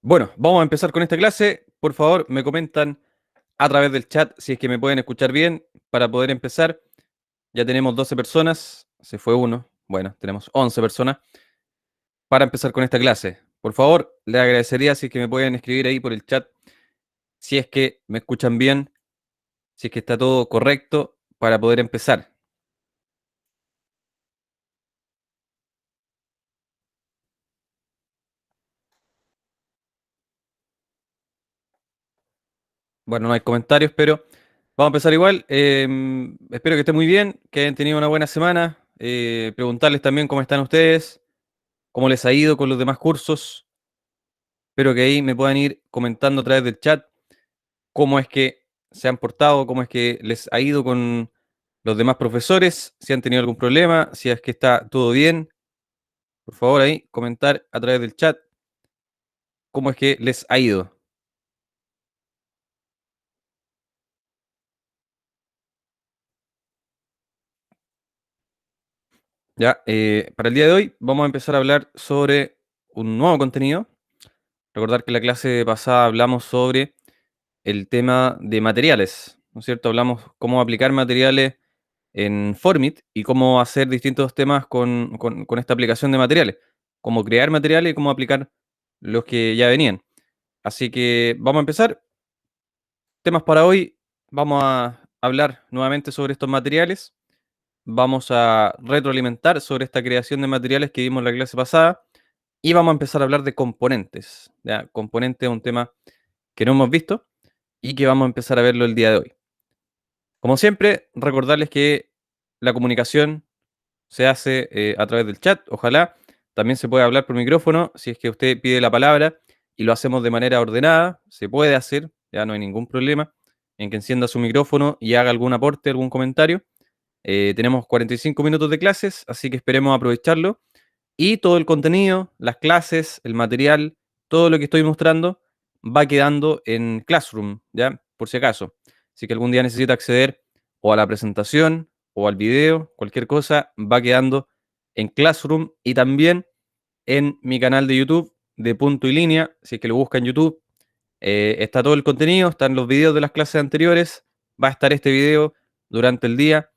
Bueno, vamos a empezar con esta clase. Por favor, me comentan a través del chat si es que me pueden escuchar bien para poder empezar. Ya tenemos 12 personas, se fue uno. Bueno, tenemos 11 personas para empezar con esta clase. Por favor, les agradecería si es que me pueden escribir ahí por el chat si es que me escuchan bien, si es que está todo correcto para poder empezar. Bueno, no hay comentarios, pero vamos a empezar igual. Espero que estén muy bien, que hayan tenido una buena semana. Preguntarles también cómo están ustedes, cómo les ha ido con los demás cursos. Espero que ahí me puedan ir comentando a través del chat cómo es que se han portado, cómo es que les ha ido con los demás profesores, si han tenido algún problema, si es que está todo bien. Por favor, ahí comentar a través del chat cómo es que les ha ido. Ya, para el día de hoy vamos a empezar a hablar sobre un nuevo contenido. Recordar que la clase pasada hablamos sobre el tema de materiales, ¿no es cierto? Hablamos cómo aplicar materiales en Formit y cómo hacer distintos temas con esta aplicación de materiales, cómo crear materiales y cómo aplicar los que ya venían. Así que vamos a empezar. Temas para hoy. Vamos a hablar nuevamente sobre estos materiales. Vamos a retroalimentar sobre esta creación de materiales que vimos en la clase pasada. Y vamos a empezar a hablar de componentes. ¿Ya? Componentes es un tema que no hemos visto y que vamos a empezar a verlo el día de hoy. Como siempre, recordarles que la comunicación se hace a través del chat, ojalá. También se puede hablar por micrófono, si es que usted pide la palabra y lo hacemos de manera ordenada, se puede hacer, ya no hay ningún problema en que encienda su micrófono y haga algún aporte, algún comentario. Tenemos 45 minutos de clases, así que esperemos aprovecharlo. Y todo el contenido, las clases, el material, todo lo que estoy mostrando va quedando en Classroom, ¿ya? Por si acaso. Si que algún día necesita acceder o a la presentación o al video, cualquier cosa, va quedando en Classroom y también en mi canal de YouTube de Punto y Línea. Si es que lo busca en YouTube, está todo el contenido, están los videos de las clases anteriores, va a estar este video durante el día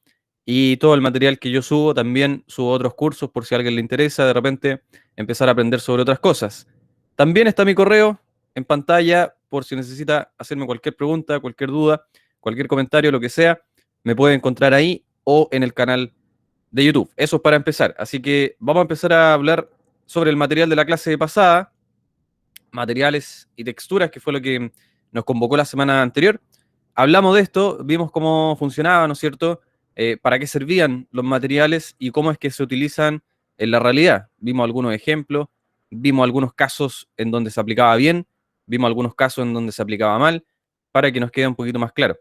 y todo el material que yo subo, también subo otros cursos por si a alguien le interesa de repente empezar a aprender sobre otras cosas. También está mi correo en pantalla por si necesita hacerme cualquier pregunta, cualquier duda, cualquier comentario, lo que sea, me puede encontrar ahí o en el canal de YouTube. Eso es para empezar. Así que vamos a empezar a hablar sobre el material de la clase pasada, materiales y texturas, que fue lo que nos convocó la semana anterior. Hablamos de esto, vimos cómo funcionaba, ¿no es cierto? Para qué servían los materiales y cómo es que se utilizan en la realidad. Vimos algunos ejemplos, vimos algunos casos en donde se aplicaba bien, vimos algunos casos en donde se aplicaba mal, para que nos quede un poquito más claro.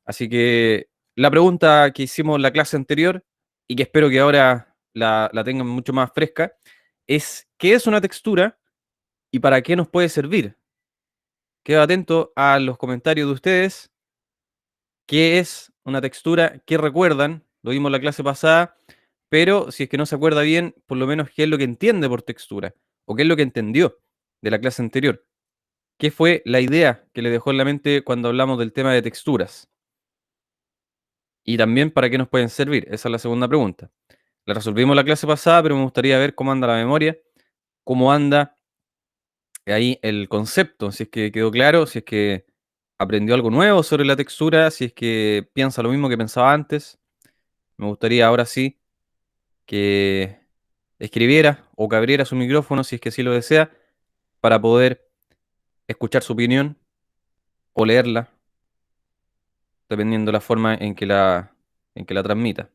Así que la pregunta que hicimos en la clase anterior y que espero que ahora la tengan mucho más fresca es: ¿qué es una textura y para qué nos puede servir? Quedo atento a los comentarios de ustedes. ¿Qué es una textura? ¿Qué recuerdan? Lo vimos en la clase pasada, pero si es que no se acuerda bien, por lo menos qué es lo que entiende por textura o qué es lo que entendió de la clase anterior. ¿Qué fue la idea que le dejó en la mente cuando hablamos del tema de texturas? Y también para qué nos pueden servir. Esa es la segunda pregunta. La resolvimos la clase pasada, pero me gustaría ver cómo anda la memoria, cómo anda ahí el concepto, si es que quedó claro, si es que aprendió algo nuevo sobre la textura, si es que piensa lo mismo que pensaba antes. Me gustaría ahora sí que escribiera o que abriera su micrófono si es que sí lo desea para poder escuchar su opinión o leerla, dependiendo de la forma en que la transmita.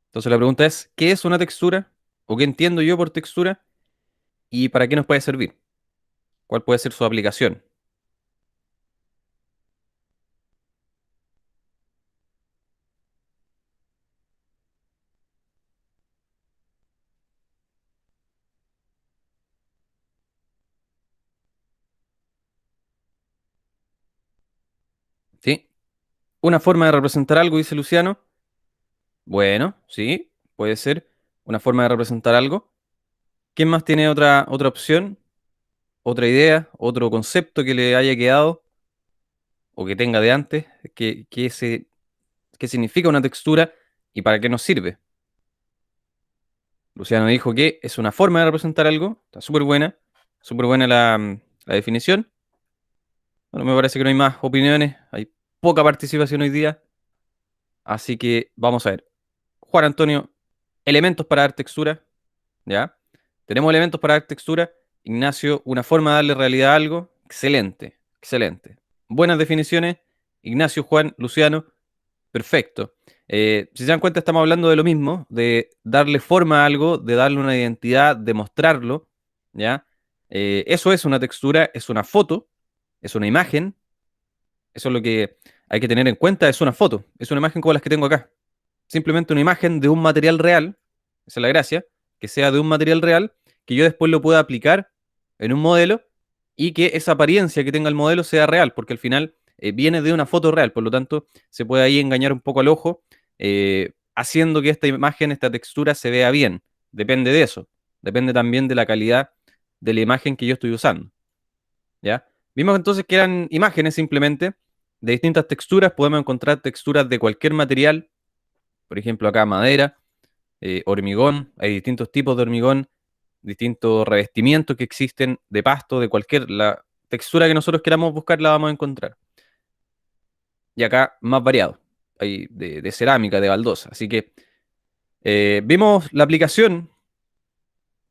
Entonces la pregunta es: ¿qué es una textura? ¿O qué entiendo yo por textura? ¿Y para qué nos puede servir? ¿Cuál puede ser su aplicación? ¿Sí? Una forma de representar algo, dice Luciano. Bueno, sí. puede ser una forma de representar algo. ¿Quién más tiene otra opción, otra idea, otro concepto que le haya quedado o que tenga de antes? ¿Qué significa una textura y para qué nos sirve? Luciano dijo que es una forma de representar algo. Está súper buena la definición. Bueno, me parece que no hay más opiniones, hay poca participación hoy día, así que vamos a ver. Juan Antonio, elementos para dar textura, ¿ya? Tenemos elementos para dar textura. Ignacio, una forma de darle realidad a algo. Excelente, excelente. Buenas definiciones. Ignacio, Juan, Luciano, perfecto. Si se dan cuenta, estamos hablando de lo mismo, de darle forma a algo, de darle una identidad, de mostrarlo, ¿ya? Eso es una textura, es una foto, es una imagen. Eso es lo que hay que tener en cuenta, es una foto, es una imagen como las que tengo acá. Simplemente una imagen de un material real, esa es la gracia, que sea de un material real, que yo después lo pueda aplicar en un modelo y que esa apariencia que tenga el modelo sea real, porque al final viene de una foto real, por lo tanto se puede ahí engañar un poco al ojo, haciendo que esta imagen, esta textura se vea bien. Depende de eso, depende también de la calidad de la imagen que yo estoy usando. ¿Ya? Vimos entonces que eran imágenes simplemente de distintas texturas. Podemos encontrar texturas de cualquier material, por ejemplo acá madera, hormigón, hay distintos tipos de hormigón, distintos revestimientos que existen de pasto, de cualquier, la textura que nosotros queramos buscar la vamos a encontrar. Y acá más variado, hay de cerámica, de baldosa. Así que vimos la aplicación,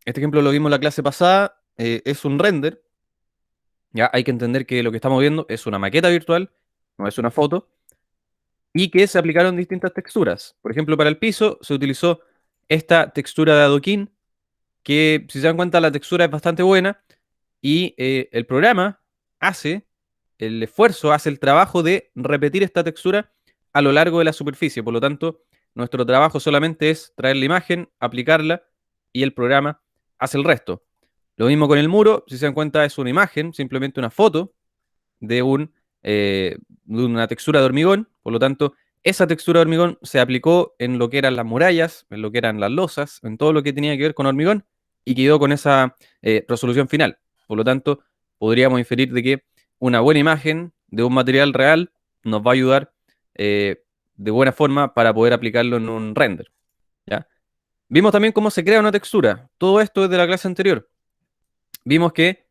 este ejemplo lo vimos en la clase pasada, es un render. Ya hay que entender que lo que estamos viendo es una maqueta virtual, no es una foto, y que se aplicaron distintas texturas. Por ejemplo, para el piso se utilizó esta textura de adoquín, que si se dan cuenta la textura es bastante buena, y el programa hace el esfuerzo, hace el trabajo de repetir esta textura a lo largo de la superficie. Por lo tanto, nuestro trabajo solamente es traer la imagen, aplicarla, y el programa hace el resto. Lo mismo con el muro, si se dan cuenta es una imagen, simplemente una foto de, de una textura de hormigón, por lo tanto, esa textura de hormigón se aplicó en lo que eran las murallas, en lo que eran las losas, en todo lo que tenía que ver con hormigón, y quedó con esa resolución final. Por lo tanto, podríamos inferir de que una buena imagen de un material real nos va a ayudar de buena forma para poder aplicarlo en un render. ¿Ya? Vimos también cómo se crea una textura. Todo esto es de la clase anterior. Vimos que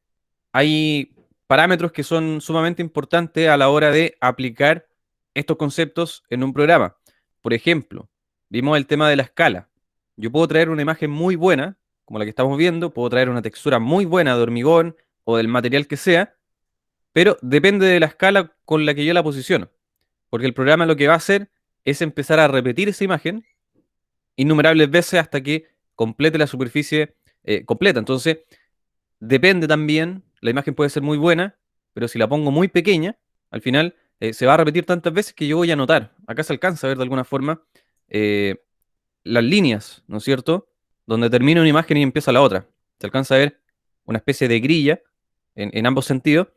hay parámetros que son sumamente importantes a la hora de aplicar estos conceptos en un programa. Por ejemplo, vimos el tema de la escala. Yo puedo traer una imagen muy buena, como la que estamos viendo, puedo traer una textura muy buena de hormigón o del material que sea, pero depende de la escala con la que yo la posiciono. Porque el programa lo que va a hacer es empezar a repetir esa imagen innumerables veces hasta que complete la superficie completa. Entonces, depende también, la imagen puede ser muy buena, pero si la pongo muy pequeña, al final se va a repetir tantas veces que yo voy a notar. Acá se alcanza a ver de alguna forma eh, las líneas, ¿no es cierto? Donde termina una imagen y empieza la otra. Se alcanza a ver una especie de grilla en ambos sentidos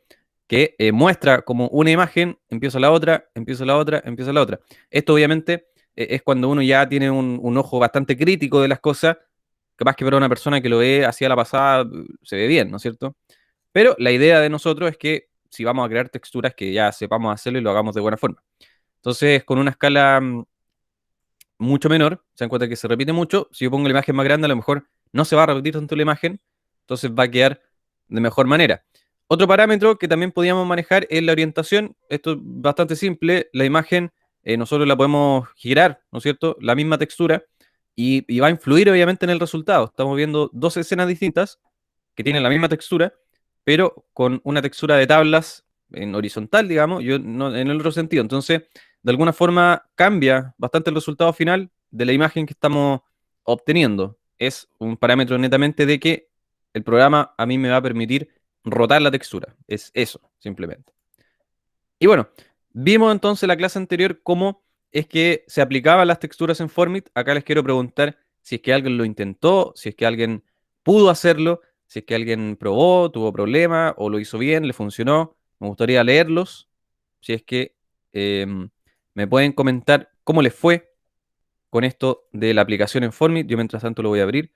que muestra como una imagen, empieza la otra, empieza la otra, empieza la otra. Esto obviamente es cuando uno ya tiene un ojo bastante crítico de las cosas, capaz que para una persona que lo ve así a la pasada se ve bien, ¿no es cierto? Pero la idea de nosotros es que si vamos a crear texturas que ya sepamos hacerlo y lo hagamos de buena forma. Entonces, con una escala mucho menor, se dan cuenta que se repite mucho. Si yo pongo la imagen más grande, a lo mejor no se va a repetir tanto la imagen, entonces va a quedar de mejor manera. Otro parámetro que también podíamos manejar es la orientación. Esto es bastante simple. La imagen nosotros la podemos girar, ¿no es cierto? La misma textura y va a influir obviamente en el resultado. Estamos viendo dos escenas distintas que tienen la misma textura, pero con una textura de tablas en horizontal, digamos, yo no, en el otro sentido. Entonces, de alguna forma cambia bastante el resultado final de la imagen que estamos obteniendo. Es un parámetro netamente de que el programa a mí me va a permitir rotar la textura. Es eso, simplemente. Y bueno, vimos entonces la clase anterior cómo es que se aplicaban las texturas en Formit. Acá les quiero preguntar si es que alguien lo intentó, si es que alguien pudo hacerlo, si es que alguien probó, tuvo problemas o lo hizo bien, le funcionó. Me gustaría leerlos. Si es que me pueden comentar cómo les fue con esto de la aplicación en Formit. Yo mientras tanto lo voy a abrir.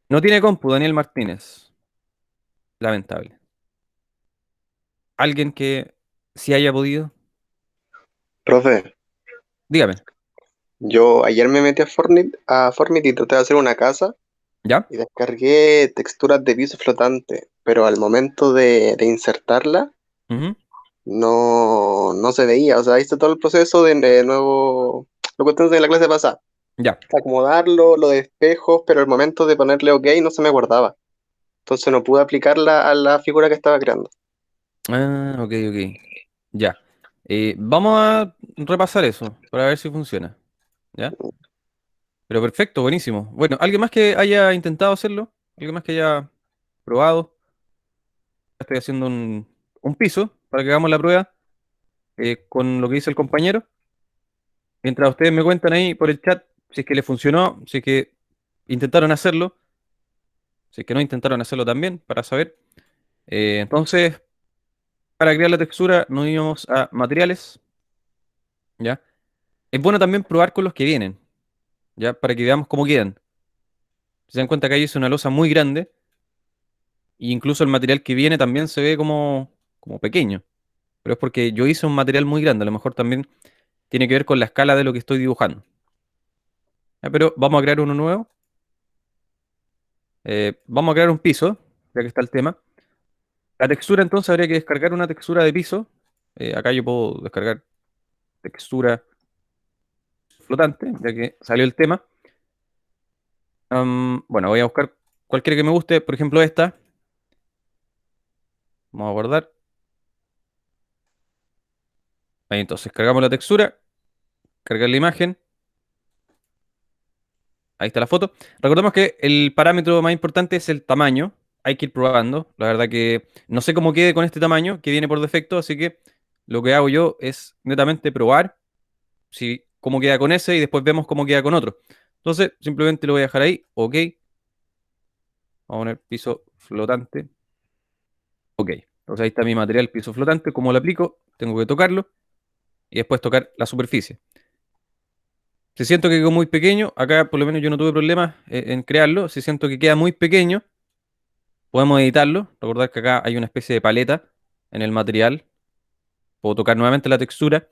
No tiene compu, Daniel Martínez. Lamentable. Alguien que sí haya podido. Profe, Dígame. yo ayer me metí a Fortnite y traté de hacer una casa ¿Ya? y descargué texturas de piso flotante, pero al momento de insertarla Ujú. no se veía. O sea, hice todo el proceso de nuevo, lo que ustedes en la clase pasada, Ya. acomodarlo, lo de espejos, pero al momento de ponerle OK no se me guardaba. Entonces no pude aplicarla a la figura que estaba creando. Ah, ok, ok. Ya. Vamos a repasar eso para ver si funciona. ¿Ya? Pero perfecto, buenísimo. Bueno, ¿alguien más que haya intentado hacerlo? ¿Alguien más que haya probado? Estoy haciendo un piso para que hagamos la prueba con lo que dice el compañero. Mientras ustedes me cuentan ahí por el chat si es que les funcionó, si es que intentaron hacerlo, si es que no intentaron hacerlo también, para saber. Entonces, para crear la textura nos íbamos a materiales, ¿ya? Es bueno también probar con los que vienen, ¿ya? Para que veamos cómo quedan. Se dan cuenta que ahí es una losa muy grande e incluso el material que viene también se ve como pequeño. Pero es porque yo hice un material muy grande, a lo mejor también tiene que ver con la escala de lo que estoy dibujando. ¿Ya? Pero vamos a crear uno nuevo. Vamos a crear un piso, ya que está el tema. La textura entonces habría que descargar una textura de piso. Acá yo puedo descargar textura flotante, ya que salió el tema. Bueno, voy a buscar cualquiera que me guste, por ejemplo esta. Vamos a guardar. Ahí entonces cargamos la textura, cargar la imagen. Ahí está la foto. Recordemos que el parámetro más importante es el tamaño. Hay que ir probando. La verdad que no sé cómo quede con este tamaño que viene por defecto, así que lo que hago yo es netamente probar si cómo queda con ese y después vemos cómo queda con otro. Entonces, simplemente lo voy a dejar ahí. Ok. Vamos a poner piso flotante. Ok. Entonces ahí está mi material piso flotante. ¿Cómo lo aplico? Tengo que tocarlo y después tocar la superficie. Si siento que quedó muy pequeño, acá por lo menos yo no tuve problemas en crearlo. Si siento que queda muy pequeño, podemos editarlo. Recordar que acá hay una especie de paleta en el material. Puedo tocar nuevamente la textura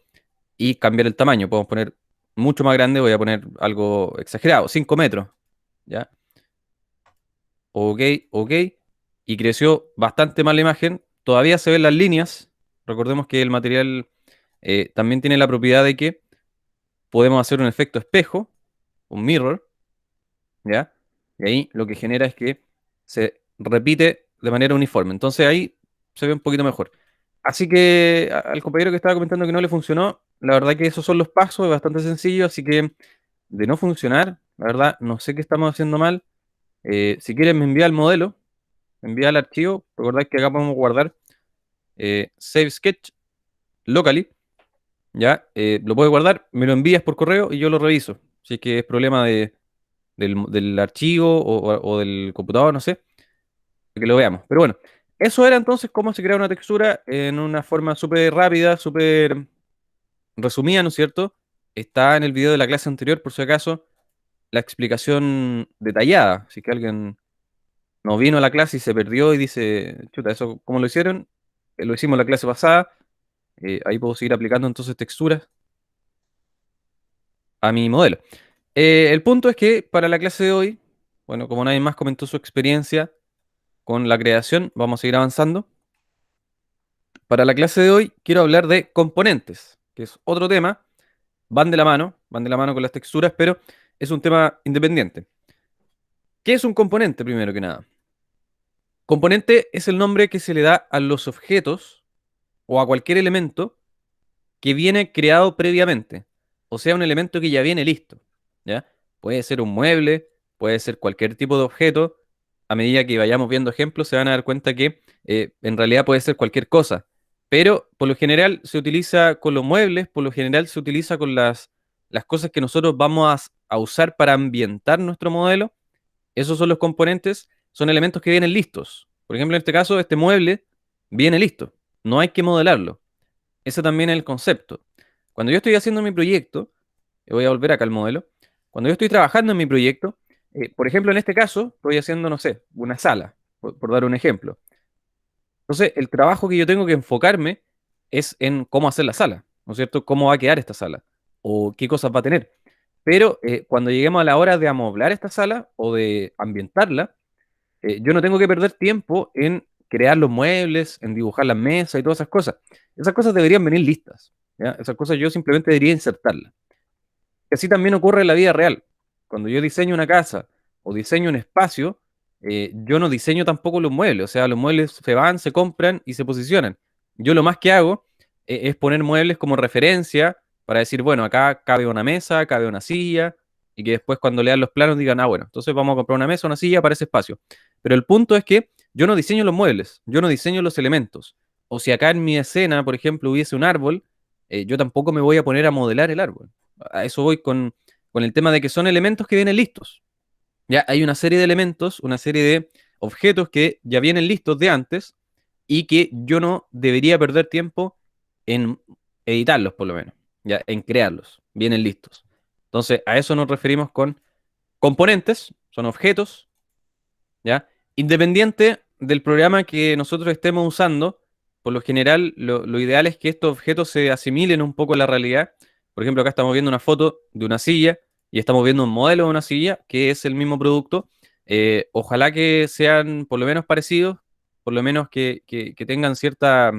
y cambiar el tamaño. Podemos poner mucho más grande. Voy a poner algo exagerado, 5 metros. ¿Ya? Ok, ok. Y creció bastante más la imagen. Todavía se ven las líneas. Recordemos que el material también tiene la propiedad de que podemos hacer un efecto espejo, un mirror, ¿ya? Y ahí lo que genera es que se repite de manera uniforme. Entonces ahí se ve un poquito mejor. Así que al compañero que estaba comentando que no le funcionó, la verdad que esos son los pasos, es bastante sencillo, así que de no funcionar, la verdad no sé qué estamos haciendo mal. Si quieren me envía el modelo, me envía el archivo, recordad que acá podemos guardar Save Sketch Locally, ¿ya? Lo puedes guardar, me lo envías por correo y yo lo reviso. Si es que es problema del archivo o del computador, no sé, que lo veamos. Pero bueno, eso era entonces cómo se crea una textura en una forma súper rápida, súper resumida, ¿no es cierto? Está en el video de la clase anterior, por si acaso, la explicación detallada. Si es que alguien no vino a la clase y se perdió y dice, chuta, ¿eso cómo lo hicieron? Lo hicimos la clase pasada. Ahí puedo seguir aplicando entonces texturas a mi modelo. El punto es que para la clase de hoy, bueno, como nadie más comentó su experiencia con la creación, vamos a seguir avanzando. Para la clase de hoy quiero hablar de componentes, que es otro tema. Van de la mano con las texturas, pero es un tema independiente. ¿Qué es un componente, primero que nada? Componente es el nombre que se le da a los objetos o a cualquier elemento que viene creado previamente. O sea, un elemento que ya viene listo. ¿Ya? Puede ser un mueble, puede ser cualquier tipo de objeto. A medida que vayamos viendo ejemplos, se van a dar cuenta que en realidad puede ser cualquier cosa. Pero por lo general se utiliza con los muebles, por lo general se utiliza con las cosas que nosotros vamos a usar para ambientar nuestro modelo. Esos son los componentes, son elementos que vienen listos. Por ejemplo, en este caso, este mueble viene listo. No hay que modelarlo. Ese también es el concepto. Cuando yo estoy haciendo mi proyecto, voy a volver acá al modelo, cuando yo estoy trabajando en mi proyecto, por ejemplo, en este caso, estoy haciendo, no sé, una sala, por dar un ejemplo. Entonces, el trabajo que yo tengo que enfocarme es en cómo hacer la sala, ¿no es cierto? ¿Cómo va a quedar esta sala? O qué cosas va a tener. Pero cuando lleguemos a la hora de amoblar esta sala o de ambientarla, yo no tengo que perder tiempo en crear los muebles, en dibujar las mesas y todas esas cosas. Esas cosas deberían venir listas, ¿ya? Esas cosas yo simplemente debería insertarlas. Y así también ocurre en la vida real. Cuando yo diseño una casa o diseño un espacio, yo no diseño tampoco los muebles. O sea, los muebles se van, se compran y se posicionan. Yo lo más que hago es poner muebles como referencia para decir, bueno, acá cabe una mesa, cabe una silla, y que después cuando lean los planos digan, ah, bueno, entonces vamos a comprar una mesa, una silla para ese espacio. Pero el punto es que yo no diseño los muebles, yo no diseño los elementos. O si acá en mi escena, por ejemplo, hubiese un árbol, yo tampoco me voy a poner a modelar el árbol. A eso voy con el tema de que son elementos que vienen listos. Ya hay una serie de elementos, una serie de objetos que ya vienen listos de antes y que yo no debería perder tiempo en editarlos, por lo menos, ya en crearlos, vienen listos. Entonces, a eso nos referimos con componentes, son objetos, ¿ya? Independiente del programa que nosotros estemos usando, por lo general, lo ideal es que estos objetos se asimilen un poco a la realidad. Por ejemplo, acá estamos viendo una foto de una silla y estamos viendo un modelo de una silla que es el mismo producto. Ojalá que sean por lo menos parecidos, por lo menos que tengan cierta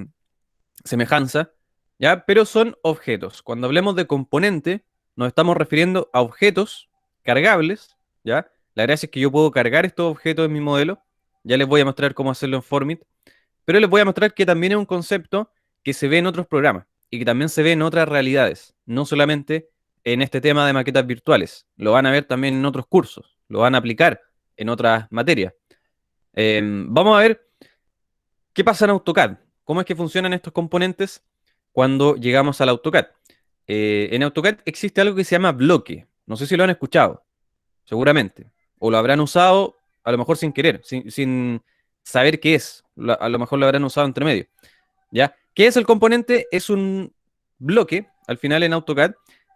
semejanza, ¿ya? Pero son objetos. Cuando hablemos de componente, nos estamos refiriendo a objetos cargables, ¿ya? La gracia es que yo puedo cargar estos objetos en mi modelo. Ya les voy a mostrar cómo hacerlo en Formit. Pero les voy a mostrar que también es un concepto que se ve en otros programas y que también se ve en otras realidades, no solamente en este tema de maquetas virtuales. Lo van a ver también en otros cursos, lo van a aplicar en otras materias. Vamos a ver qué pasa en AutoCAD, cómo es que funcionan estos componentes cuando llegamos al AutoCAD. En AutoCAD existe algo que se llama bloque. No sé si lo han escuchado, seguramente. O lo habrán usado a lo mejor sin querer, sin saber qué es. A lo mejor lo habrán usado entre medio. ¿Ya? ¿Qué es el componente? Es un bloque, al final en AutoCAD,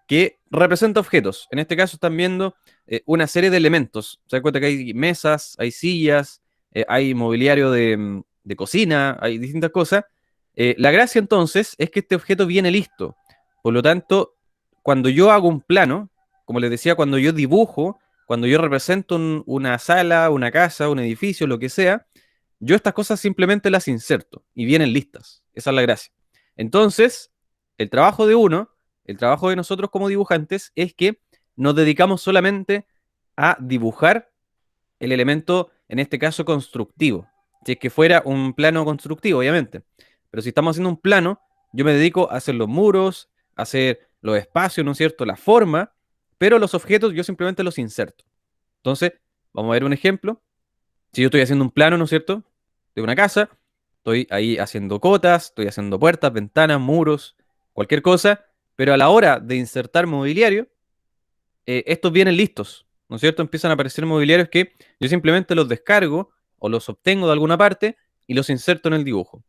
que representa objetos. En este caso están viendo una serie de elementos. Se dan cuenta que hay mesas, hay sillas, hay mobiliario de cocina, hay distintas cosas. La gracia entonces es que este objeto viene listo. Por lo tanto, cuando yo hago un plano, como les decía, cuando yo dibujo, cuando yo represento una sala, una casa, un edificio, lo que sea, yo estas cosas simplemente las inserto y vienen listas. Esa es la gracia. Entonces, el trabajo de uno, el trabajo de nosotros como dibujantes es que nos dedicamos solamente a dibujar el elemento, en este caso, constructivo. Si es que fuera un plano constructivo, obviamente. Pero si estamos haciendo un plano, yo me dedico a hacer los muros, a hacer los espacios, ¿no es cierto? La forma, pero los objetos yo simplemente los inserto. Entonces, vamos a ver un ejemplo. Si yo estoy haciendo un plano, ¿no es cierto? De una casa, estoy ahí haciendo cotas, estoy haciendo puertas, ventanas, muros, cualquier cosa, pero a la hora de insertar mobiliario, estos vienen listos, ¿no es cierto? Empiezan a aparecer mobiliarios que yo simplemente los descargo o los obtengo de alguna parte y los inserto en el dibujo.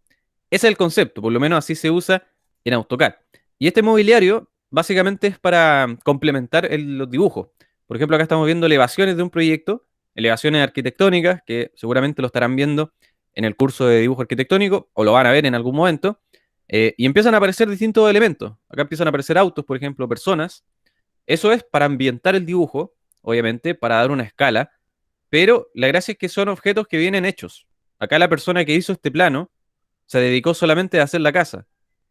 Ese es el concepto, por lo menos así se usa en AutoCAD. Y este mobiliario básicamente es para complementar los dibujos. Por ejemplo, acá estamos viendo elevaciones de un proyecto, elevaciones arquitectónicas, que seguramente lo estarán viendo en el curso de dibujo arquitectónico, o lo van a ver en algún momento, y empiezan a aparecer distintos elementos. Acá empiezan a aparecer autos, por ejemplo, personas. Eso es para ambientar el dibujo, obviamente, para dar una escala, pero la gracia es que son objetos que vienen hechos. Acá la persona que hizo este plano se dedicó solamente a hacer la casa.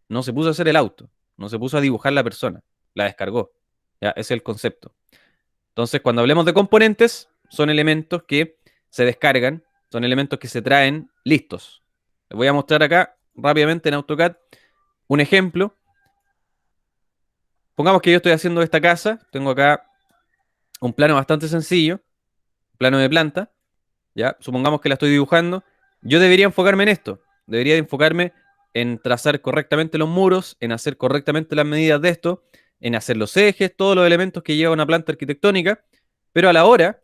No se puso a hacer el auto. No se puso a dibujar la persona. La descargó. Ya, ese es el concepto. Entonces, cuando hablemos de componentes, son elementos que se descargan, son elementos que se traen listos. Les voy a mostrar acá rápidamente en AutoCAD un ejemplo. Pongamos que yo estoy haciendo esta casa. Tengo acá un plano bastante sencillo, plano de planta. ¿Ya? Supongamos que la estoy dibujando. Yo debería enfocarme en esto. Debería enfocarme en trazar correctamente los muros, en hacer correctamente las medidas de esto, en hacer los ejes, todos los elementos que lleva una planta arquitectónica, pero a la hora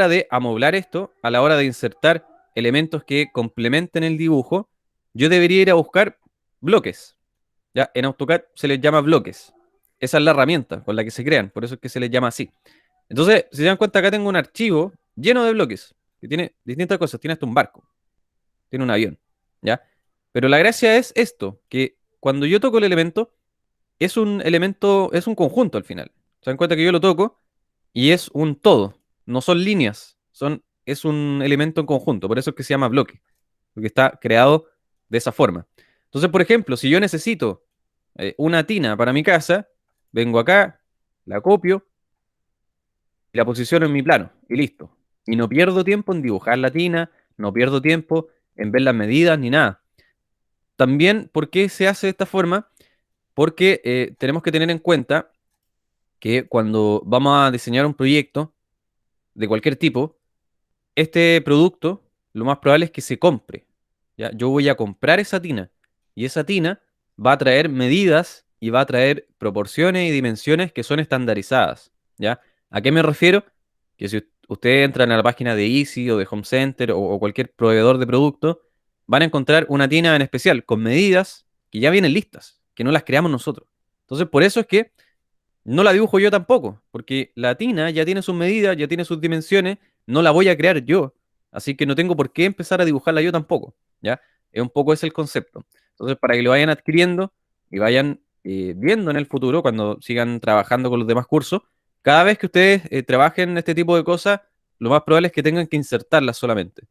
de amoblar esto, a la hora de insertar elementos que complementen el dibujo, yo debería ir a buscar bloques. ¿ya? En AutoCAD se les llama bloques. Esa es la herramienta con la que se crean, por eso es que se les llama así. Entonces, si se dan cuenta, acá tengo un archivo lleno de bloques, que tiene distintas cosas. Tiene hasta un barco, tiene un avión, ¿ya? Pero la gracia es esto, que cuando yo toco el elemento, es un elemento, es un conjunto al final. Se dan cuenta que yo lo toco y es un todo, no son líneas, es un elemento en conjunto, por eso es que se llama bloque, porque está creado de esa forma. Entonces, por ejemplo, si yo necesito una tina para mi casa, vengo acá, la copio y la posiciono en mi plano y listo. Y no pierdo tiempo en dibujar la tina, no pierdo tiempo en ver las medidas ni nada. También, ¿por qué se hace de esta forma? Porque tenemos que tener en cuenta que cuando vamos a diseñar un proyecto de cualquier tipo, este producto lo más probable es que se compre. ¿Ya? Yo voy a comprar esa tina y esa tina va a traer medidas y va a traer proporciones y dimensiones que son estandarizadas. ¿Ya? ¿A qué me refiero? Que si ustedes entran a la página de Easy o de Home Center o cualquier proveedor de producto, van a encontrar una tina en especial con medidas que ya vienen listas, que no las creamos nosotros. Entonces, por eso es que no la dibujo yo tampoco, porque la tina ya tiene sus medidas, ya tiene sus dimensiones, no la voy a crear yo, así que no tengo por qué empezar a dibujarla yo tampoco, ¿ya? Es un poco ese el concepto. Entonces, para que lo vayan adquiriendo y vayan viendo en el futuro, cuando sigan trabajando con los demás cursos, cada vez que ustedes trabajen este tipo de cosas, lo más probable es que tengan que insertarlas solamente.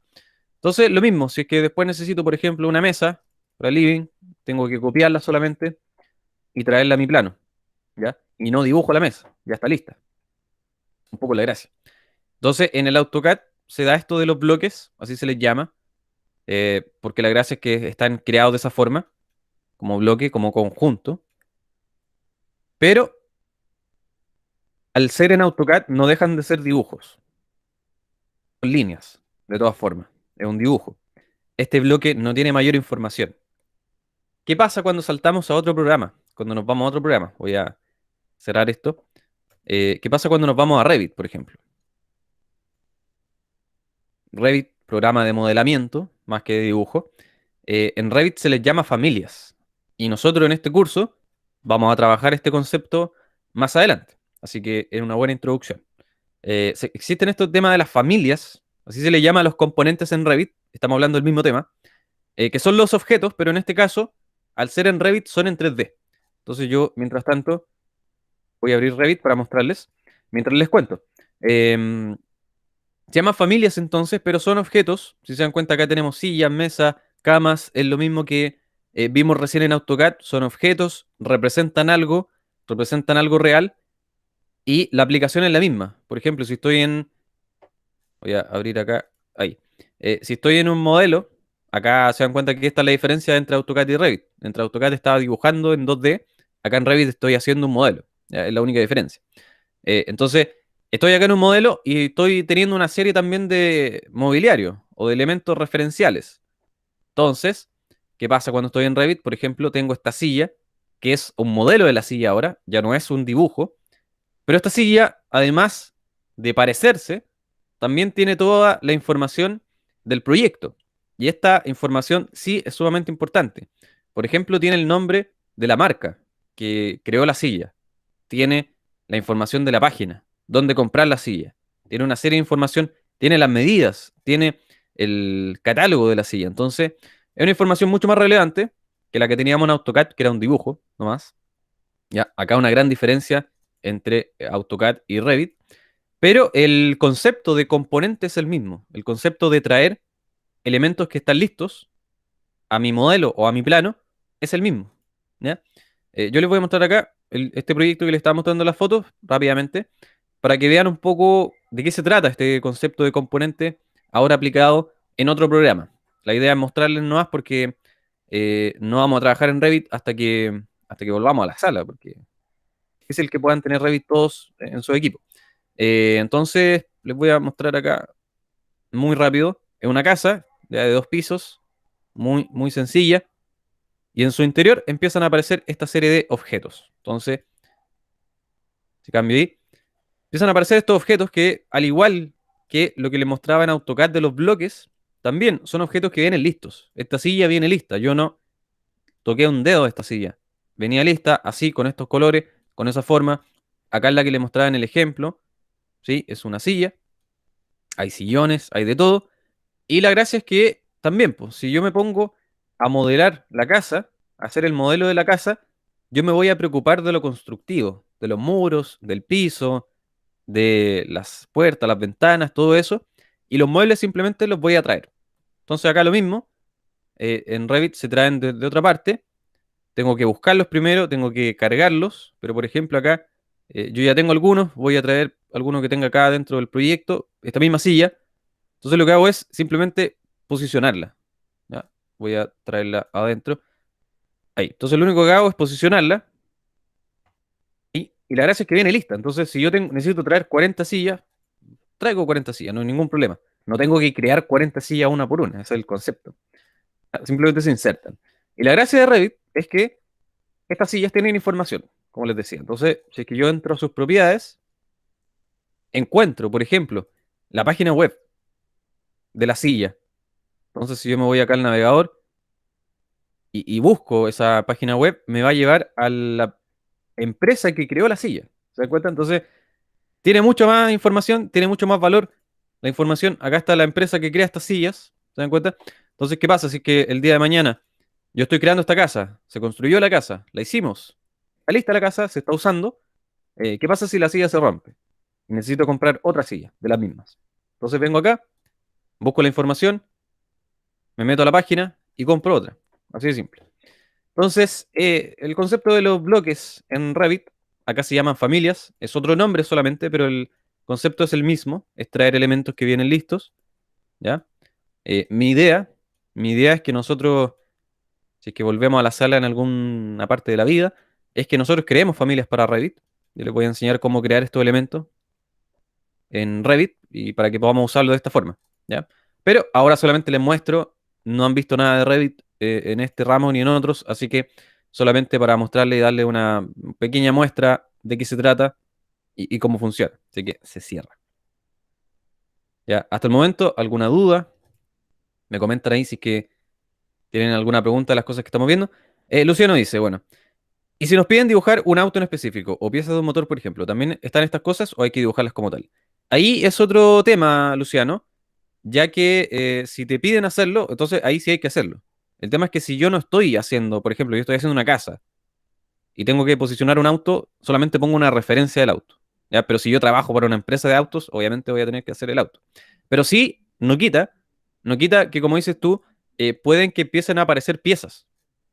Entonces, lo mismo, si es que después necesito, por ejemplo, una mesa para living, tengo que copiarla solamente y traerla a mi plano. ¿Ya? Y no dibujo la mesa, ya está lista. Un poco la gracia. Entonces, en el AutoCAD se da esto de los bloques, así se les llama, porque la gracia es que están creados de esa forma, como bloque, como conjunto, pero al ser en AutoCAD no dejan de ser dibujos, son líneas, de todas formas, es un dibujo. Este bloque no tiene mayor información. ¿Qué pasa cuando saltamos a otro programa? Cuando nos vamos a otro programa, voy a cerrar esto. ¿Qué pasa cuando nos vamos a Revit, por ejemplo? Revit, programa de modelamiento, más que de dibujo. En Revit se les llama familias. Y nosotros en este curso vamos a trabajar este concepto más adelante. Así que es una buena introducción. Existen estos temas de las familias, así se le llama a los componentes en Revit, estamos hablando del mismo tema, que son los objetos, pero en este caso, al ser en Revit, son en 3D. Entonces yo, mientras tanto, voy a abrir Revit para mostrarles, mientras les cuento. Em, Se llaman familias entonces, pero son objetos. Si se dan cuenta, acá tenemos sillas, mesas, camas. Es lo mismo que vimos recién en AutoCAD. Son objetos, representan algo real y la aplicación es la misma. Por ejemplo, si estoy en... Voy a abrir acá. Ahí. Si estoy en un modelo, acá se dan cuenta que esta es la diferencia entre AutoCAD y Revit. Entre AutoCAD estaba dibujando en 2D, acá en Revit estoy haciendo un modelo. Ya, es la única diferencia. Entonces, estoy acá en un modelo y estoy teniendo una serie también de mobiliario o de elementos referenciales. Entonces, ¿qué pasa cuando estoy en Revit? Por ejemplo, tengo esta silla, que es un modelo de la silla ahora, ya no es un dibujo, pero esta silla, además de parecerse, también tiene toda la información del proyecto. Y esta información sí es sumamente importante. Por ejemplo, tiene el nombre de la marca que creó la silla. Tiene la información de la página, dónde comprar la silla. Tiene una serie de información, tiene las medidas, tiene el catálogo de la silla. Entonces, es una información mucho más relevante que la que teníamos en AutoCAD, que era un dibujo nomás. Ya, acá una gran diferencia entre AutoCAD y Revit, pero el concepto de componente es el mismo. El concepto de traer elementos que están listos a mi modelo o a mi plano es el mismo. ¿Ya? Yo les voy a mostrar acá este proyecto que les estaba mostrando las fotos rápidamente para que vean un poco de qué se trata este concepto de componente ahora aplicado en otro programa. La idea es mostrarles nomás porque no vamos a trabajar en Revit hasta que volvamos a la sala, porque es el que puedan tener Revit todos en su equipo. Entonces, les voy a mostrar acá muy rápido. Es una casa ya de 2 pisos, muy, muy sencilla. Y en su interior empiezan a aparecer esta serie de objetos. Entonces, si cambio ahí, empiezan a aparecer estos objetos que, al igual que lo que les mostraba en AutoCAD de los bloques, también son objetos que vienen listos. Esta silla viene lista. Yo no toqué un dedo de esta silla. venía lista, así, con estos colores, con esa forma. Acá es la que le mostraba en el ejemplo, ¿sí? Es una silla, hay sillones, hay de todo. Y la gracia es que también, pues, si yo me pongo a modelar la casa, a hacer el modelo de la casa, yo me voy a preocupar de lo constructivo, de los muros, del piso, de las puertas, las ventanas, todo eso. Y los muebles simplemente los voy a traer. Entonces acá lo mismo, en Revit se traen de otra parte. Tengo que buscarlos primero, tengo que cargarlos, pero por ejemplo acá yo ya tengo algunos, voy a traer algunos que tenga acá dentro del proyecto, esta misma silla. Entonces lo que hago es simplemente posicionarla. ¿Ya? Voy a traerla adentro. Ahí. Entonces lo único que hago es posicionarla y la gracia es que viene lista. Entonces si yo necesito traer 40 sillas, traigo 40 sillas, no hay ningún problema. No tengo que crear 40 sillas una por una, ese es el concepto. Simplemente se insertan. Y la gracia de Revit es que estas sillas tienen información, como les decía. Entonces, si es que yo entro a sus propiedades, encuentro, por ejemplo, la página web de la silla. Entonces, si yo me voy acá al navegador y busco esa página web, me va a llevar a la empresa que creó la silla. ¿Se dan cuenta? Entonces, tiene mucho más información, tiene mucho más valor la información. Acá está la empresa que crea estas sillas. ¿Se dan cuenta? Entonces, ¿qué pasa si es que el día de mañana yo estoy creando esta casa, se construyó la casa, la hicimos, está lista la casa, se está usando? ¿Qué pasa si la silla se rompe? Necesito comprar otra silla de las mismas. Entonces vengo acá, busco la información, me meto a la página y compro otra. Así de simple. Entonces, el concepto de los bloques en Revit, acá se llaman familias, es otro nombre solamente, pero el concepto es el mismo, es traer elementos que vienen listos, ¿ya? Mi idea, mi idea es que nosotros, si es que volvemos a la sala en alguna parte de la vida, es que nosotros creemos familias para Revit. Yo les voy a enseñar cómo crear estos elementos en Revit y para que podamos usarlo de esta forma, ¿ya? Pero ahora solamente les muestro, no han visto nada de Revit en este ramo ni en otros, así que solamente para mostrarle y darle una pequeña muestra de qué se trata y cómo funciona. Así que se cierra. ¿Ya? Hasta el momento, ¿alguna duda? Me comentan ahí si es que tienen alguna pregunta de las cosas que estamos viendo. Luciano dice, bueno, ¿y si nos piden dibujar un auto en específico o piezas de un motor, por ejemplo, también están estas cosas o hay que dibujarlas como tal? Ahí es otro tema, Luciano, ya que si te piden hacerlo, entonces ahí sí hay que hacerlo. El tema es que si yo no estoy haciendo, por ejemplo, yo estoy haciendo una casa y tengo que posicionar un auto, solamente pongo una referencia del auto. ¿Ya? Pero si yo trabajo para una empresa de autos, obviamente voy a tener que hacer el auto. Pero sí, no quita que, como dices tú, pueden que empiecen a aparecer piezas.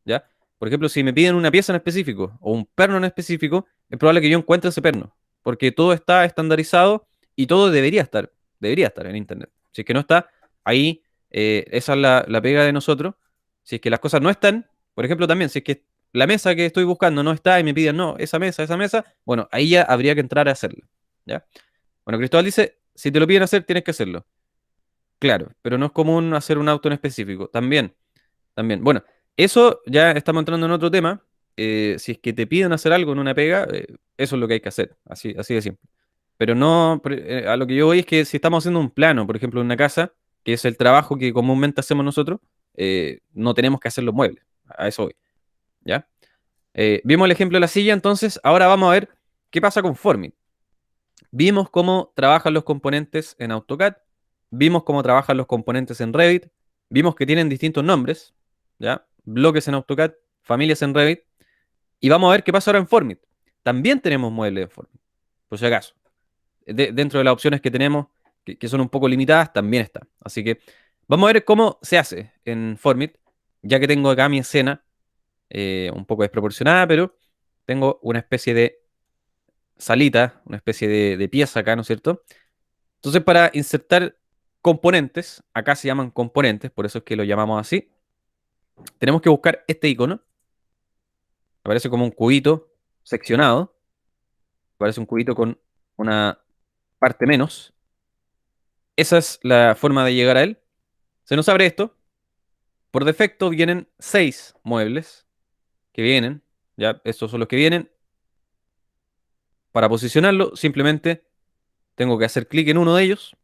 ¿Ya? Por ejemplo, si me piden una pieza en específico o un perno en específico, es probable que yo encuentre ese perno, porque todo está estandarizado y todo debería estar en Internet. Si es que no está, ahí esa es la pega de nosotros. Si es que las cosas no están, por ejemplo, también, si es que la mesa que estoy buscando no está y me piden, no, esa mesa, bueno, ahí ya habría que entrar a hacerla. ¿Ya? Bueno, Cristóbal dice, si te lo piden hacer, tienes que hacerlo. Claro, pero no es común hacer un auto en específico. También. Bueno, eso ya estamos entrando en otro tema. Si es que te piden hacer algo en una pega, eso es lo que hay que hacer. Así de simple. Pero no, a lo que yo voy es que si estamos haciendo un plano, por ejemplo, en una casa, que es el trabajo que comúnmente hacemos nosotros, no tenemos que hacer los muebles. A eso voy. ¿Ya? Vimos el ejemplo de la silla, entonces ahora vamos a ver qué pasa con Formit. Vimos cómo trabajan los componentes en AutoCAD, vimos cómo trabajan los componentes en Revit, vimos que tienen distintos nombres, ¿ya? Bloques en AutoCAD, familias en Revit, y vamos a ver qué pasa ahora en Formit. También tenemos muebles en Formit, por si acaso. Dentro de las opciones que tenemos, que son un poco limitadas, también está. Así que vamos a ver cómo se hace en Formit, ya que tengo acá mi escena un poco desproporcionada, pero tengo una especie de salita, una especie de pieza acá, ¿no es cierto? Entonces, para insertar componentes, acá se llaman componentes, por eso es que lo llamamos así, tenemos que buscar este icono, aparece como un cubito seccionado, aparece un cubito con una parte menos, esa es la forma de llegar a él. Se nos abre esto, por defecto vienen 6 muebles que vienen, ya, estos son los que vienen. Para posicionarlo, simplemente tengo que hacer clic en uno de ellos,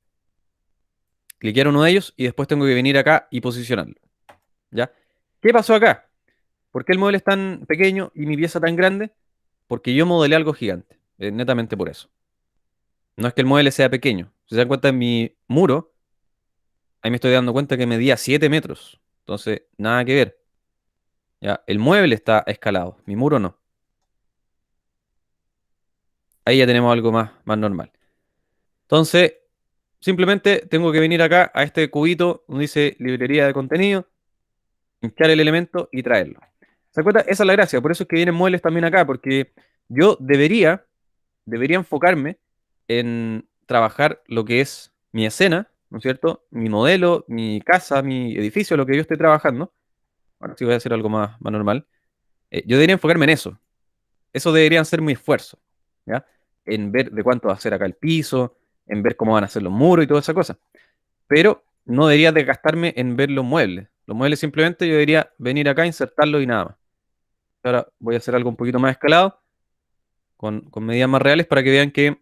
cliquear uno de ellos y después tengo que venir acá y posicionarlo. ¿Ya? ¿Qué pasó acá? ¿Por qué el mueble es tan pequeño y mi pieza tan grande? Porque yo modelé algo gigante, netamente por eso. No es que el mueble sea pequeño. Si se dan cuenta en mi muro, ahí me estoy dando cuenta que medía 7 metros. Entonces, nada que ver. Ya, el mueble está escalado, mi muro no. Ahí ya tenemos algo más normal. Entonces, simplemente tengo que venir acá a este cubito donde dice librería de contenido, hinchar el elemento y traerlo. ¿Se dan cuenta? Esa es la gracia. Por eso es que vienen muebles también acá, porque yo debería enfocarme en trabajar lo que es mi escena, ¿no es cierto? Mi modelo, mi casa, mi edificio, lo que yo estoy trabajando. Bueno, sí voy a hacer algo más normal. Yo debería enfocarme en eso. Eso deberían ser mi esfuerzo, ¿ya? En ver de cuánto va a ser acá el piso, en ver cómo van a ser los muros y toda esa cosa. Pero no debería desgastarme en ver los muebles. Los muebles simplemente yo debería venir acá, insertarlos y nada más. Ahora voy a hacer algo un poquito más escalado, con medidas más reales para que vean que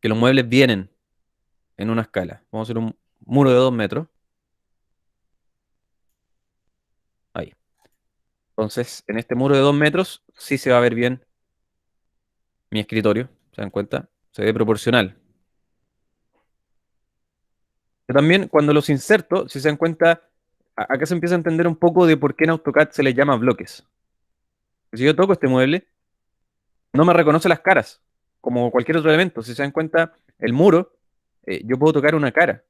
los muebles vienen en una escala. Vamos a hacer un muro de 2 metros. Ahí. Entonces, en este muro de 2 metros sí se va a ver bien mi escritorio. ¿Se dan cuenta? Se ve proporcional. Pero también cuando los inserto, si se dan cuenta, acá se empieza a entender un poco de por qué en AutoCAD se les llama bloques. Si yo toco este mueble, no me reconoce las caras, como cualquier otro elemento. Si se dan cuenta, el muro, yo puedo tocar una cara.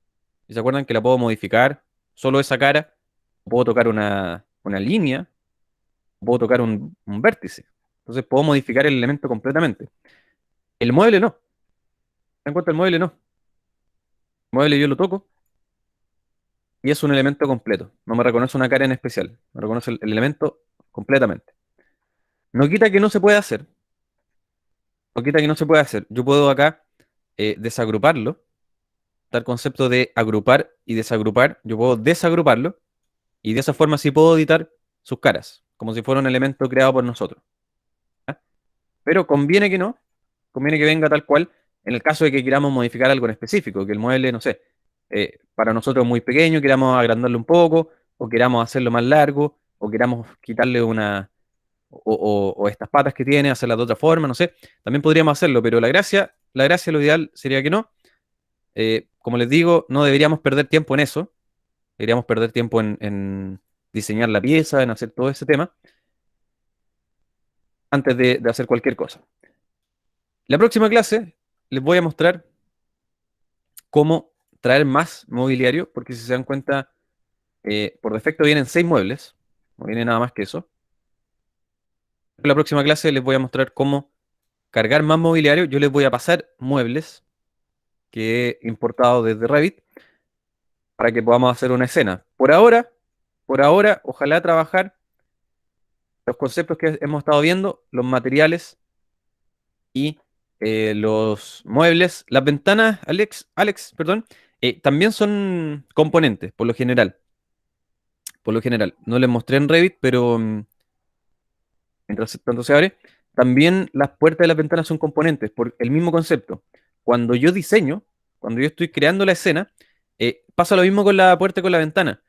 ¿Y se acuerdan que la puedo modificar? Solo esa cara. Puedo tocar una línea, puedo tocar un vértice. Entonces puedo modificar el elemento completamente. El mueble no. ¿Se dan cuenta? El mueble no. El mueble yo lo toco y es un elemento completo. No me reconoce una cara en especial. Me reconoce el elemento completamente. No quita que no se pueda hacer. No quita que no se pueda hacer. Yo puedo acá desagruparlo. Tal concepto de agrupar y desagrupar. Yo puedo desagruparlo y de esa forma sí puedo editar sus caras, como si fuera un elemento creado por nosotros. ¿Ya? Pero conviene que no. Conviene que venga tal cual en el caso de que queramos modificar algo en específico, que el mueble, no sé, para nosotros es muy pequeño, queramos agrandarlo un poco, o queramos hacerlo más largo, o queramos quitarle o estas patas que tiene, hacerlas de otra forma, no sé, también podríamos hacerlo, pero la gracia, lo ideal sería que no. Como les digo, no deberíamos perder tiempo en eso, deberíamos perder tiempo en diseñar la pieza, en hacer todo ese tema, antes de hacer cualquier cosa. La próxima clase les voy a mostrar cómo traer más mobiliario, porque si se dan cuenta, por defecto vienen 6 muebles, no viene nada más que eso. En la próxima clase les voy a mostrar cómo cargar más mobiliario. Yo les voy a pasar muebles que he importado desde Revit para que podamos hacer una escena. Por ahora, ojalá trabajar los conceptos que hemos estado viendo, los materiales y los muebles. Las ventanas, Alex, perdón, también son componentes, por lo general. Por lo general. No les mostré en Revit, pero mientras tanto se abre, también las puertas de las ventanas son componentes, por el mismo concepto. Cuando yo diseño, cuando yo estoy creando la escena, pasa lo mismo con la puerta y con la ventana.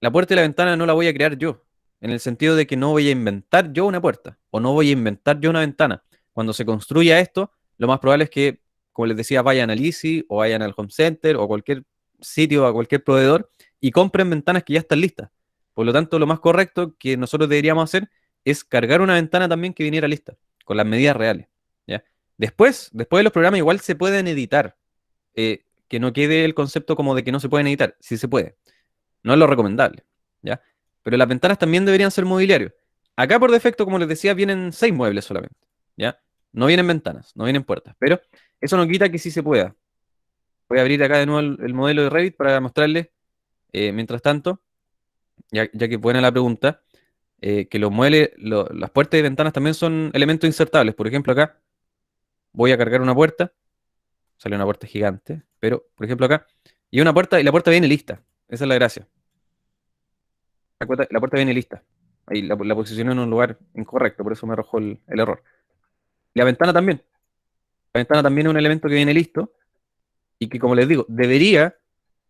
La puerta y la ventana no la voy a crear yo, en el sentido de que no voy a inventar yo una puerta, o no voy a inventar yo una ventana. Cuando se construya esto, lo más probable es que, como les decía, vayan al Easy, o vayan al Home Center, o a cualquier sitio, a cualquier proveedor, y compren ventanas que ya están listas. Por lo tanto, lo más correcto que nosotros deberíamos hacer es cargar una ventana también que viniera lista, con las medidas reales. ¿Ya? Después de los programas igual se pueden editar. Que no quede el concepto como de que no se pueden editar. Sí se puede. No es lo recomendable. ¿Ya? Pero las ventanas también deberían ser mobiliario. Acá por defecto, como les decía, vienen 6 muebles solamente. ¿Ya? No vienen ventanas, no vienen puertas. Pero eso no quita que sí se pueda. Voy a abrir acá de nuevo el modelo de Revit para mostrarles, mientras tanto, ya que es buena la pregunta, que los muebles, las puertas y ventanas también son elementos insertables. Por ejemplo, acá voy a cargar una puerta, sale una puerta gigante, pero por ejemplo acá, y una puerta, y la puerta viene lista. Esa es la gracia. La puerta viene lista. Ahí la posicioné en un lugar incorrecto, por eso me arrojó el error. Y la ventana también. La ventana también es un elemento que viene listo y que, como les digo, debería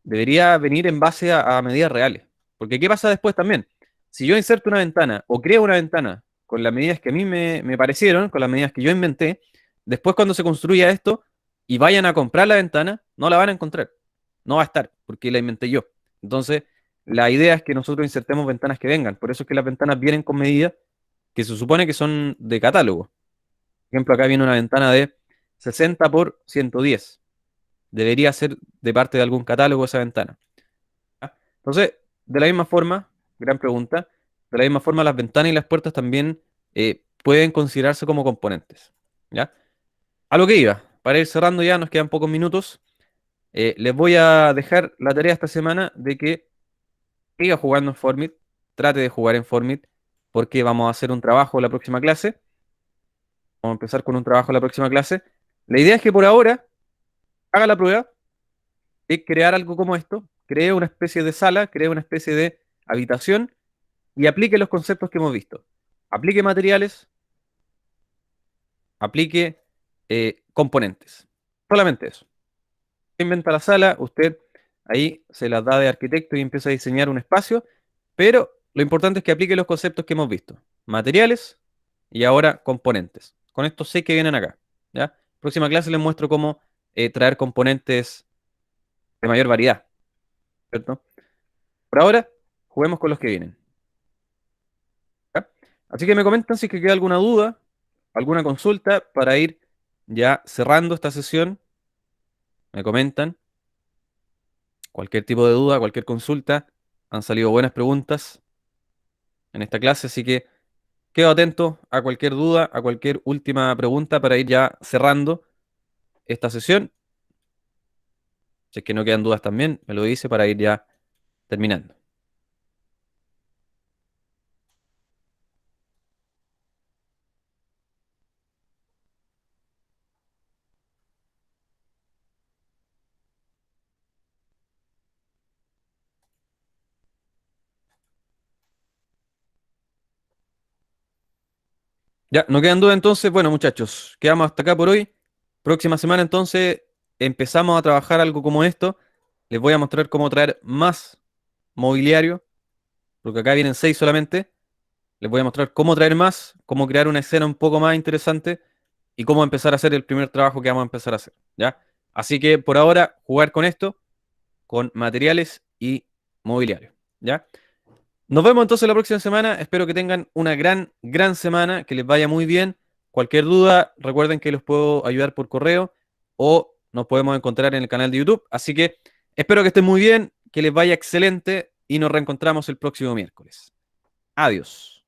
venir en base a medidas reales. Porque ¿qué pasa después también? Si yo inserto una ventana o creo una ventana con las medidas que a mí me parecieron, con las medidas que yo inventé, después cuando se construya esto y vayan a comprar la ventana, no la van a encontrar. No va a estar, porque la inventé yo. Entonces, la idea es que nosotros insertemos ventanas que vengan. Por eso es que las ventanas vienen con medidas que se supone que son de catálogo. Por ejemplo, acá viene una ventana de 60 por 110. Debería ser de parte de algún catálogo esa ventana. ¿Ya? Entonces, de la misma forma, gran pregunta, de la misma forma las ventanas y las puertas también pueden considerarse como componentes. ¿Ya? A lo que iba, para ir cerrando ya, nos quedan pocos minutos. Les voy a dejar la tarea esta semana de que siga jugando en Formit, trate de jugar en Formit, porque vamos a hacer un trabajo la próxima clase. Vamos a empezar con un trabajo la próxima clase. La idea es que por ahora haga la prueba de crear algo como esto, cree una especie de sala, cree una especie de habitación y aplique los conceptos que hemos visto. Aplique materiales, aplique componentes. Solamente eso. Inventa la sala, usted ahí se las da de arquitecto y empieza a diseñar un espacio, pero lo importante es que aplique los conceptos que hemos visto. Materiales y ahora componentes. Con esto sé que vienen acá. ¿Ya? Próxima clase les muestro cómo traer componentes de mayor variedad, ¿cierto? Por ahora, juguemos con los que vienen. ¿Ya? Así que me comentan si es que queda alguna duda, alguna consulta para ir ya cerrando esta sesión. Me comentan cualquier tipo de duda, cualquier consulta. Han salido buenas preguntas en esta clase, así que quedo atento a cualquier duda, a cualquier última pregunta para ir ya cerrando esta sesión. Si es que no quedan dudas también, me lo dice para ir ya terminando. Ya, no quedan dudas entonces. Bueno, muchachos, quedamos hasta acá por hoy. Próxima semana entonces empezamos a trabajar algo como esto. Les voy a mostrar cómo traer más mobiliario, porque acá vienen 6 solamente. Les voy a mostrar cómo traer más, cómo crear una escena un poco más interesante y cómo empezar a hacer el primer trabajo que vamos a empezar a hacer, ¿ya? Así que por ahora, jugar con esto, con materiales y mobiliario, ¿ya? Nos vemos entonces la próxima semana. Espero que tengan una gran semana, que les vaya muy bien. Cualquier duda, recuerden que los puedo ayudar por correo o nos podemos encontrar en el canal de YouTube. Así que espero que estén muy bien, que les vaya excelente y nos reencontramos el próximo miércoles. Adiós.